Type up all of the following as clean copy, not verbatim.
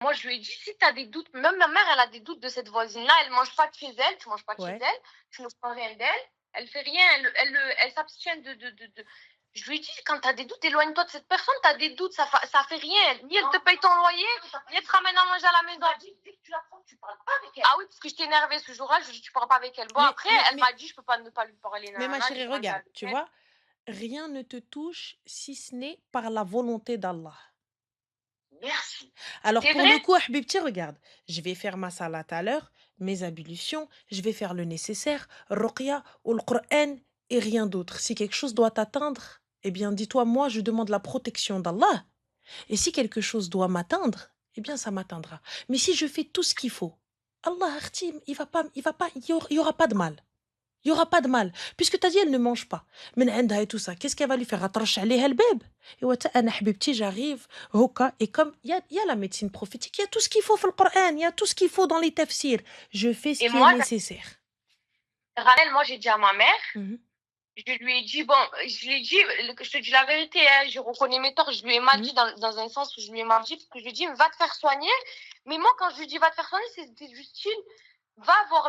Moi, je lui ai dit, si tu as des doutes, même ma mère, elle a des doutes de cette voisine-là, elle mange pas de chez elle, tu manges pas de chez Ouais. elle, tu ne prends rien d'elle, elle fait rien, elle s'abstient de. Je lui ai dit, quand tu as des doutes, éloigne-toi de cette personne, tu as des doutes, ça fait rien. Ni elle te paye ton loyer, ni elle te ramène à manger à la maison. Dès que tu la prends, tu parles pas avec elle. Ah oui, parce que j'étais énervée ce jour-là, je lui ai dit, tu parles pas avec elle. Bon, Mais, après, mais, elle mais, m'a dit, je peux pas ne pas lui parler, mais ma nanana, j'ai chérie, grandi regarde, avec tu elle. vois, rien ne te touche si ce n'est par la volonté d'Allah. Merci. Alors C'est pour vrai? le coup, Habibti, regarde, je vais faire ma salat à l'heure, mes ablutions, je vais faire le nécessaire, Ruqya ou le Coran et rien d'autre. Si quelque chose doit t'atteindre, eh bien dis-toi, moi je demande la protection d'Allah. Et si quelque chose doit m'atteindre, eh bien ça m'atteindra. Mais si je fais tout ce qu'il faut, Allah, Artim, il y aura pas de mal. Il n'y aura pas de mal. Puisque tu as dit, elle ne mange pas. Mais et tout ça, qu'est-ce qu'elle va lui faire? Rattache عليها الباب. Et أنا حبيبتي, j'arrive, hoka, et comme il y a la médecine prophétique, il y a tout ce qu'il faut dans le Coran, il y a tout ce qu'il faut dans les tafsirs. Je fais ce Et qui est moi, nécessaire. Ranel, moi, j'ai dit à ma mère, Mhm. je lui ai dit, bon, je lui ai dit, je te dis la vérité, hein, je reconnais mes torts, je lui ai mal Mhm. dit dans un sens où je lui ai mal dit, parce que je lui ai dit, va te faire soigner. Mais moi, quand je lui dis, va te faire soigner, c'était juste une, va voir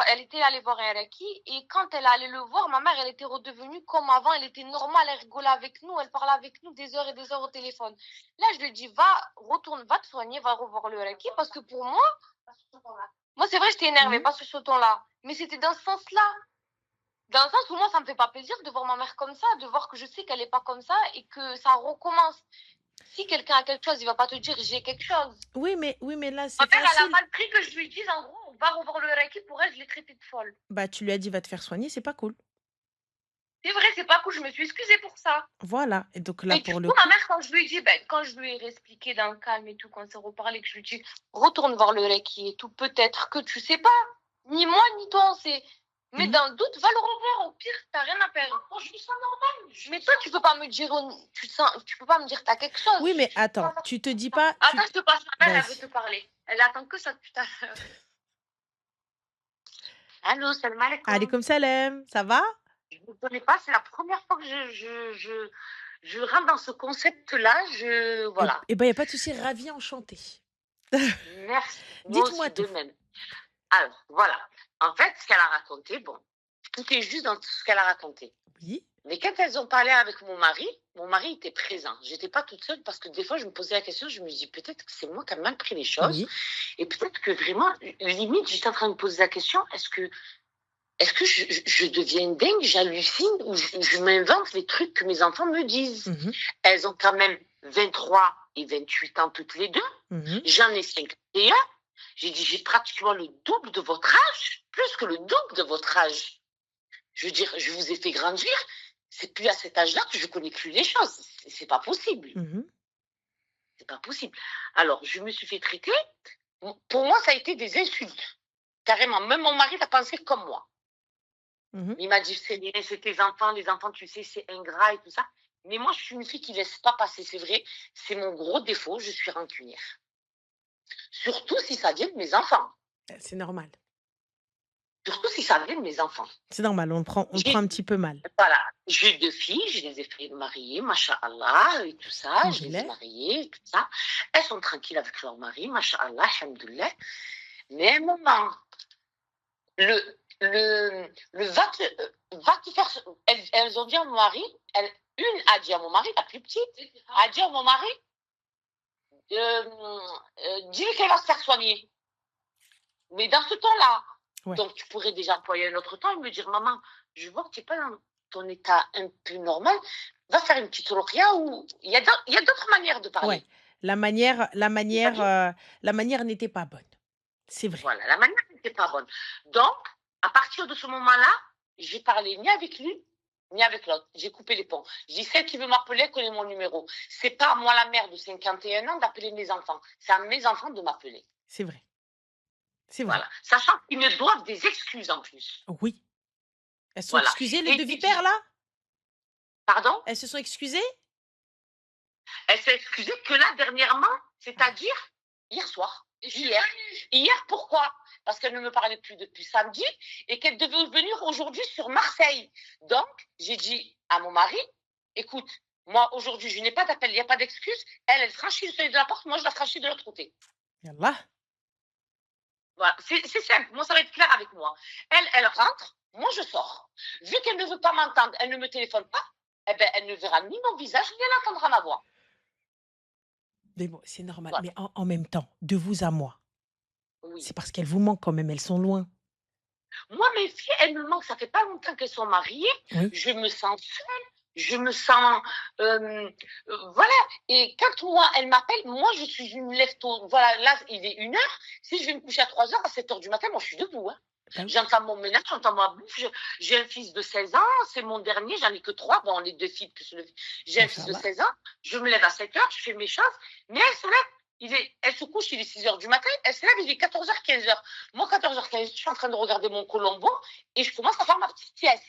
elle était allée voir un Reiki, et quand elle allait le voir, ma mère, elle était redevenue comme avant, elle était normale, elle rigolait avec nous, elle parlait avec nous des heures et des heures au téléphone. Là, je lui ai dit, retourne, va te soigner, va revoir le Reiki, parce que pour moi, c'est vrai, j'étais énervée, Mhm. pas sur ce ton-là, mais c'était dans ce sens-là. Dans le sens où moi, ça me fait pas plaisir de voir ma mère comme ça, de voir que je sais qu'elle est pas comme ça et que ça recommence. Si quelqu'un a quelque chose, il va pas te dire j'ai quelque chose. Oui, mais là, Ma c'est mère, elle a facile. mal pris que je lui dise en gros, on va revoir le Reiki. Pour elle, je l'ai traitée de folle. Bah, tu lui as dit, va te faire soigner, c'est pas cool. C'est vrai, c'est pas cool, je me suis excusée pour ça. Voilà. Et donc là, Et du pour le coup, ma coup, mère, quand je lui ai dit, quand je lui ai expliqué dans le calme et tout, quand on s'est reparlé, que je lui ai dit, retourne voir le Reiki et tout, peut-être que tu sais pas. Ni moi, ni toi, on sait. Mais mhm. dans le doute, va le revoir. Au pire, t'as rien à perdre. Moi, je trouve ça normal. Mais toi, tu peux pas me dire, tu peux pas me dire t'as quelque Oui, chose. mais attends, tu te dis pas, Attends, je te passe ma mère, elle veut Vas-y. te parler. Elle attend que ça depuis tout à l'heure. Allô, salam alaikum. Alaikum salam, ça va? Je ne vous connais pas, c'est la première fois que je rentre dans ce concept-là. Voilà. Eh ben, il n'y a pas de souci, ravi, enchanté. Merci. Moi Dites-moi aussi, de tout. même. Alors, voilà. En fait, ce qu'elle a raconté, bon, tout est juste dans tout ce qu'elle a raconté. Oui. Mais quand elles ont parlé avec mon mari était présent. J'étais pas toute seule parce que des fois, je me posais la question, je me dis peut-être que c'est moi qui ai mal pris les choses. Oui. Et peut-être que vraiment, limite, j'étais en train de me poser la question, est-ce que je deviens dingue, j'hallucine ou je m'invente les trucs que mes enfants me disent? Mhm. Elles ont quand même 23 et 28 ans toutes les deux. Mhm. J'en ai 51. J'ai dit, j'ai pratiquement le double de votre âge, plus que le double de votre âge. Je veux dire, je vous ai fait grandir. C'est plus à cet âge-là que je connais plus les choses. C'est pas possible. Mhm. C'est pas possible. Alors, je me suis fait traiter. Pour moi, ça a été des insultes. Carrément. Même mon mari a pensé comme moi. Mhm. Il m'a dit, c'est tes enfants, les enfants, tu sais, c'est ingrat et tout ça. Mais moi, je suis une fille qui laisse pas passer. C'est vrai, c'est mon gros défaut. Je suis rancunière. Surtout si ça vient de mes enfants. C'est normal. Surtout si ça vient de mes enfants. C'est normal, on prend un petit peu mal. Voilà, j'ai 2 filles, je les ai fait marier, masha'Allah, et tout ça, je les ai Alhamdoulilah. mariées, et tout ça. Elles sont tranquilles avec leur mari, masha'Allah, alhamdoulilah. Mais à un moment, le va te faire. Elles ont dit à mon mari, une a dit à mon mari, la plus petite, a dit à mon mari, dis-lui qu'elle va se faire soigner. Mais dans ce temps-là, Ouais. donc tu pourrais déjà employer un autre temps et me dire, maman, je vois que tu n'es pas dans ton état un peu normal, va faire une petite ruqya ou il y a d'autres manières de Ouais. parler. La manière, la manière, C'est-à-dire, la manière n'était pas bonne. C'est vrai. voilà, la manière n'était pas bonne. Donc, à partir de ce moment-là, j'ai parlé ni avec lui, ni avec l'autre. J'ai coupé les ponts. J'ai dit, celle qui veut m'appeler, connaît mon numéro. C'est pas à moi, la mère de 51 ans, d'appeler mes enfants. C'est à mes enfants de m'appeler. C'est vrai. C'est vrai. Voilà. Sachant qu'ils me doivent des excuses en plus. Oui. Elles se sont Voilà. excusées, les Et deux j'ai vipères, dit, là? pardon? Elles se sont excusées? Elle s'est excusée que là, dernièrement, c'est-à-dire hier soir. Hier. Hier, pourquoi? Parce qu'elle ne me parlait plus depuis samedi et qu'elle devait venir aujourd'hui sur Marseille. Donc, j'ai dit à mon mari, écoute, moi, aujourd'hui, je n'ai pas d'appel, il n'y a pas d'excuse. Elle franchit le seuil de la porte, moi, je la franchis de l'autre côté. Yallah. Voilà, c'est simple. Moi, ça va être clair avec moi. Elle rentre, moi, je sors. Vu qu'elle ne veut pas m'entendre, elle ne me téléphone pas, eh ben, elle ne verra ni mon visage, ni elle entendra ma voix. Mais bon, c'est normal. Voilà. Mais en même temps, de vous à moi, Oui. c'est parce qu'elles vous manquent quand même, elles sont loin. Moi, mes filles, elles me manquent. Ça fait pas longtemps qu'elles sont mariées. Oui. Je me sens seule. Je me sens, voilà. Et quand moi, elle m'appelle, moi, je suis une lève tôt. Voilà, là, il est 1 heure. Si je vais me coucher à 3 heures, à 7 heures du matin, moi, je suis debout, hein. Bah oui. J'entends mon ménage, j'entends ma bouffe. J'ai un fils de 16 ans, c'est mon dernier, j'en ai que 3. Bon, les 2 filles, j'ai un fils de Inch'Allah. 16 ans. Je me lève à 7 heures, je fais mes choses. Mais elle se lève, elle se couche, il est 6 heures du matin. Elle se lève, il est 14 heures, 15 heures. Moi, 14 heures, 15 heures, je suis en train de regarder mon Colombo et je commence à faire ma petite sieste.